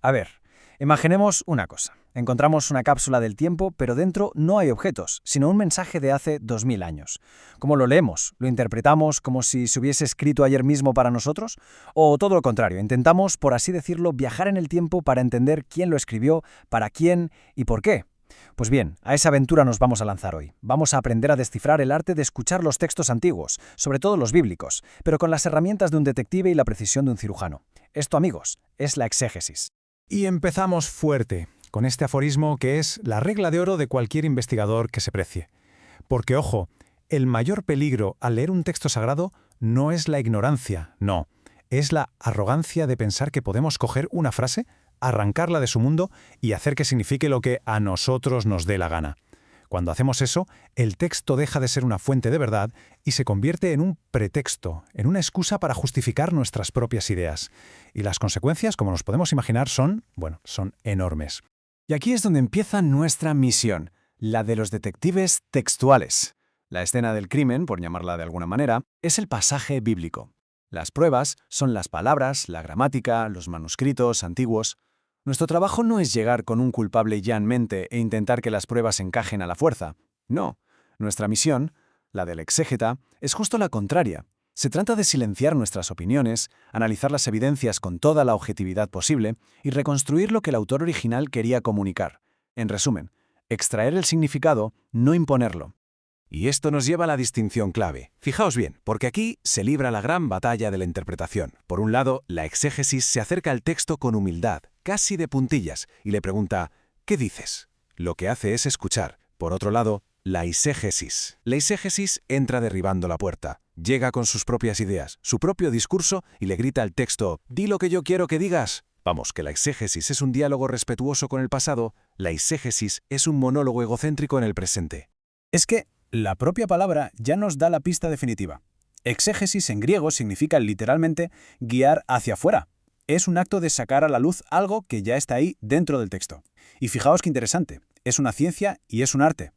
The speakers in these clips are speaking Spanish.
A ver, imaginemos una cosa. Encontramos una cápsula del tiempo, pero dentro no hay objetos, sino un mensaje de hace 2000 años. ¿Cómo lo leemos? ¿Lo interpretamos como si se hubiese escrito ayer mismo para nosotros? ¿O todo lo contrario? Intentamos, por así decirlo, viajar en el tiempo para entender quién lo escribió, para quién y por qué. Pues bien, a esa aventura nos vamos a lanzar hoy. Vamos a aprender a descifrar el arte de escuchar los textos antiguos, sobre todo los bíblicos, pero con las herramientas de un detective y la precisión de un cirujano. Esto, amigos, es la exégesis. Y empezamos fuerte, con este aforismo que es la regla de oro de cualquier investigador que se precie. Porque, ojo, el mayor peligro al leer un texto sagrado no es la ignorancia, no, es la arrogancia de pensar que podemos coger una frase, arrancarla de su mundo y hacer que signifique lo que a nosotros nos dé la gana. Cuando hacemos eso, el texto deja de ser una fuente de verdad y se convierte en un pretexto, en una excusa para justificar nuestras propias ideas. Y las consecuencias, como nos podemos imaginar, son enormes. Y aquí es donde empieza nuestra misión, la de los detectives textuales. La escena del crimen, por llamarla de alguna manera, es el pasaje bíblico. Las pruebas son las palabras, la gramática, los manuscritos antiguos. Nuestro trabajo no es llegar con un culpable ya en mente e intentar que las pruebas encajen a la fuerza. No. Nuestra misión, la del exégeta, es justo la contraria. Se trata de silenciar nuestras opiniones, analizar las evidencias con toda la objetividad posible y reconstruir lo que el autor original quería comunicar. En resumen, extraer el significado, no imponerlo. Y esto nos lleva a la distinción clave. Fijaos bien, porque aquí se libra la gran batalla de la interpretación. Por un lado, la exégesis se acerca al texto con humildad, casi de puntillas, y le pregunta, ¿qué dices? Lo que hace es escuchar. Por otro lado, la eisegesis. La eisegesis entra derribando la puerta. Llega con sus propias ideas, su propio discurso, y le grita al texto, «Di lo que yo quiero que digas». Vamos, que la exégesis es un diálogo respetuoso con el pasado, la eisegesis es un monólogo egocéntrico en el presente. Es que la propia palabra ya nos da la pista definitiva. Exégesis en griego significa literalmente guiar hacia afuera. Es un acto de sacar a la luz algo que ya está ahí dentro del texto. Y fijaos qué interesante, es una ciencia y es un arte.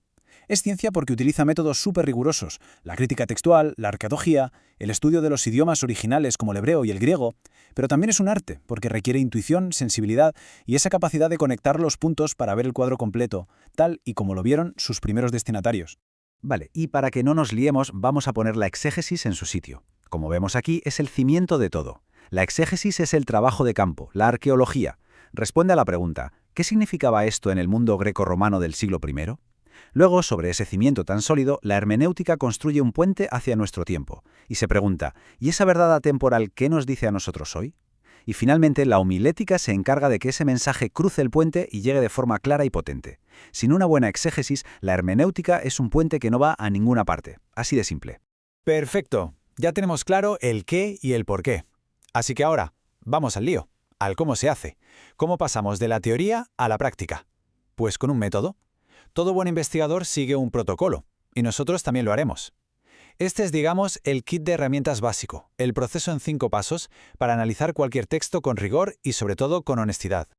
Es ciencia porque utiliza métodos súper rigurosos, la crítica textual, la arqueología, el estudio de los idiomas originales como el hebreo y el griego, pero también es un arte porque requiere intuición, sensibilidad y esa capacidad de conectar los puntos para ver el cuadro completo, tal y como lo vieron sus primeros destinatarios. Vale, y para que no nos liemos, vamos a poner la exégesis en su sitio. Como vemos aquí, es el cimiento de todo. La exégesis es el trabajo de campo, la arqueología. Responde a la pregunta, ¿qué significaba esto en el mundo grecorromano del siglo I? Luego, sobre ese cimiento tan sólido, la hermenéutica construye un puente hacia nuestro tiempo. Y se pregunta, ¿y esa verdad atemporal qué nos dice a nosotros hoy? Y finalmente, la homilética se encarga de que ese mensaje cruce el puente y llegue de forma clara y potente. Sin una buena exégesis, la hermenéutica es un puente que no va a ninguna parte. Así de simple. Perfecto. Ya tenemos claro el qué y el por qué. Así que ahora, vamos al lío, al cómo se hace. ¿Cómo pasamos de la teoría a la práctica? Pues con un método. Todo buen investigador sigue un protocolo, y nosotros también lo haremos. Este es, digamos, el kit de herramientas básico, el proceso en 5 pasos para analizar cualquier texto con rigor y sobre todo con honestidad.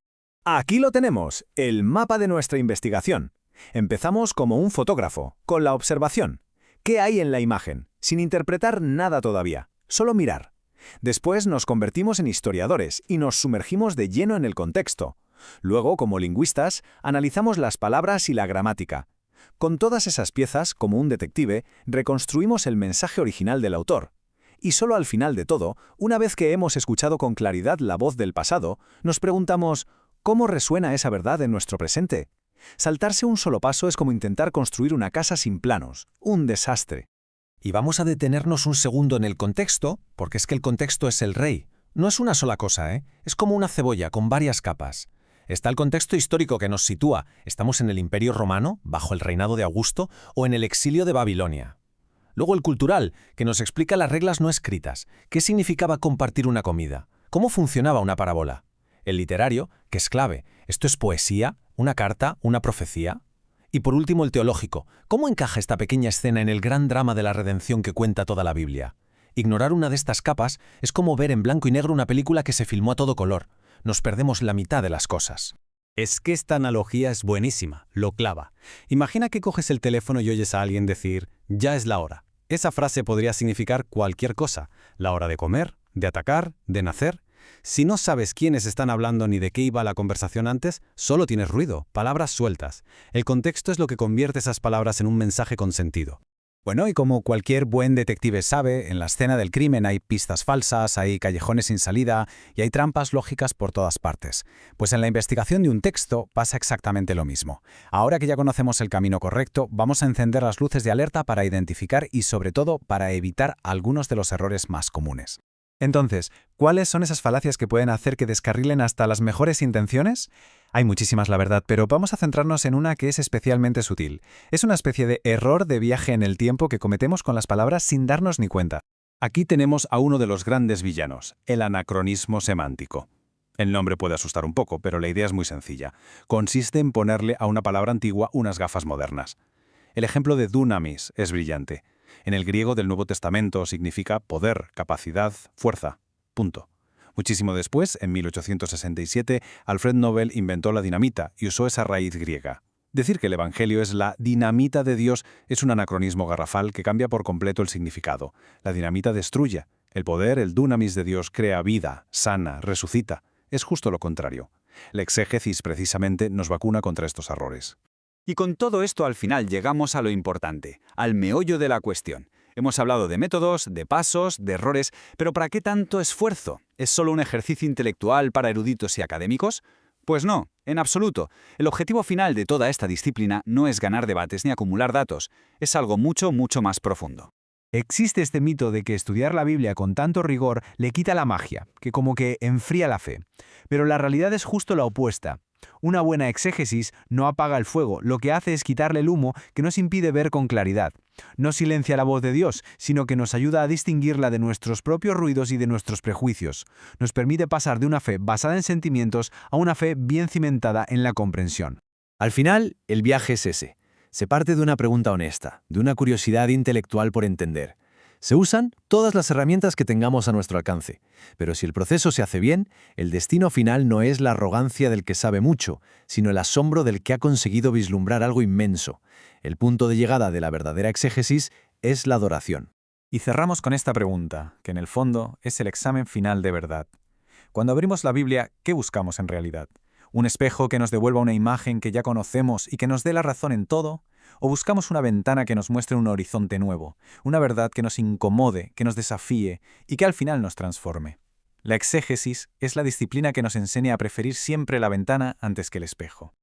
Aquí lo tenemos, el mapa de nuestra investigación. Empezamos como un fotógrafo, con la observación. ¿Qué hay en la imagen? Sin interpretar nada todavía, solo mirar. Después nos convertimos en historiadores y nos sumergimos de lleno en el contexto. Luego, como lingüistas, analizamos las palabras y la gramática. Con todas esas piezas, como un detective, reconstruimos el mensaje original del autor. Y solo al final de todo, una vez que hemos escuchado con claridad la voz del pasado, nos preguntamos, ¿cómo resuena esa verdad en nuestro presente? Saltarse un solo paso es como intentar construir una casa sin planos, un desastre. Y vamos a detenernos un segundo en el contexto, porque es que el contexto es el rey. No es una sola cosa, ¿eh? Es como una cebolla con varias capas. Está el contexto histórico que nos sitúa. ¿Estamos en el Imperio Romano, bajo el reinado de Augusto, o en el exilio de Babilonia? Luego el cultural, que nos explica las reglas no escritas. ¿Qué significaba compartir una comida? ¿Cómo funcionaba una parábola? El literario, que es clave. ¿Esto es poesía, una carta, una profecía? Y por último el teológico. ¿Cómo encaja esta pequeña escena en el gran drama de la redención que cuenta toda la Biblia? Ignorar una de estas capas es como ver en blanco y negro una película que se filmó a todo color. Nos perdemos la mitad de las cosas. Es que esta analogía es buenísima, lo clava. Imagina que coges el teléfono y oyes a alguien decir, ya es la hora. Esa frase podría significar cualquier cosa, la hora de comer, de atacar, de nacer. Si no sabes quiénes están hablando ni de qué iba la conversación antes, solo tienes ruido, palabras sueltas. El contexto es lo que convierte esas palabras en un mensaje con sentido. Bueno, y como cualquier buen detective sabe, en la escena del crimen hay pistas falsas, hay callejones sin salida y hay trampas lógicas por todas partes. Pues en la investigación de un texto pasa exactamente lo mismo. Ahora que ya conocemos el camino correcto, vamos a encender las luces de alerta para identificar y sobre todo para evitar algunos de los errores más comunes. Entonces, ¿cuáles son esas falacias que pueden hacer que descarrilen hasta las mejores intenciones? Hay muchísimas, la verdad, pero vamos a centrarnos en una que es especialmente sutil. Es una especie de error de viaje en el tiempo que cometemos con las palabras sin darnos ni cuenta. Aquí tenemos a uno de los grandes villanos, el anacronismo semántico. El nombre puede asustar un poco, pero la idea es muy sencilla. Consiste en ponerle a una palabra antigua unas gafas modernas. El ejemplo de dunamis es brillante. En el griego del Nuevo Testamento significa poder, capacidad, fuerza. Punto. Muchísimo después, en 1867, Alfred Nobel inventó la dinamita y usó esa raíz griega. Decir que el Evangelio es la dinamita de Dios es un anacronismo garrafal que cambia por completo el significado. La dinamita destruye. El poder, el dunamis de Dios, crea vida, sana, resucita. Es justo lo contrario. La exégesis precisamente nos vacuna contra estos errores. Y con todo esto al final llegamos a lo importante, al meollo de la cuestión. Hemos hablado de métodos, de pasos, de errores, pero ¿para qué tanto esfuerzo? ¿Es solo un ejercicio intelectual para eruditos y académicos? Pues no, en absoluto. El objetivo final de toda esta disciplina no es ganar debates ni acumular datos, es algo mucho, mucho más profundo. Existe este mito de que estudiar la Biblia con tanto rigor le quita la magia, que como que enfría la fe. Pero la realidad es justo la opuesta. Una buena exégesis no apaga el fuego, lo que hace es quitarle el humo que nos impide ver con claridad. No silencia la voz de Dios, sino que nos ayuda a distinguirla de nuestros propios ruidos y de nuestros prejuicios. Nos permite pasar de una fe basada en sentimientos a una fe bien cimentada en la comprensión. Al final, el viaje es ese. Se parte de una pregunta honesta, de una curiosidad intelectual por entender. Se usan todas las herramientas que tengamos a nuestro alcance, pero si el proceso se hace bien, el destino final no es la arrogancia del que sabe mucho, sino el asombro del que ha conseguido vislumbrar algo inmenso. El punto de llegada de la verdadera exégesis es la adoración. Y cerramos con esta pregunta, que en el fondo es el examen final de verdad. Cuando abrimos la Biblia, ¿qué buscamos en realidad? ¿Un espejo que nos devuelva una imagen que ya conocemos y que nos dé la razón en todo? ¿O buscamos una ventana que nos muestre un horizonte nuevo, una verdad que nos incomode, que nos desafíe y que al final nos transforme? La exégesis es la disciplina que nos enseña a preferir siempre la ventana antes que el espejo.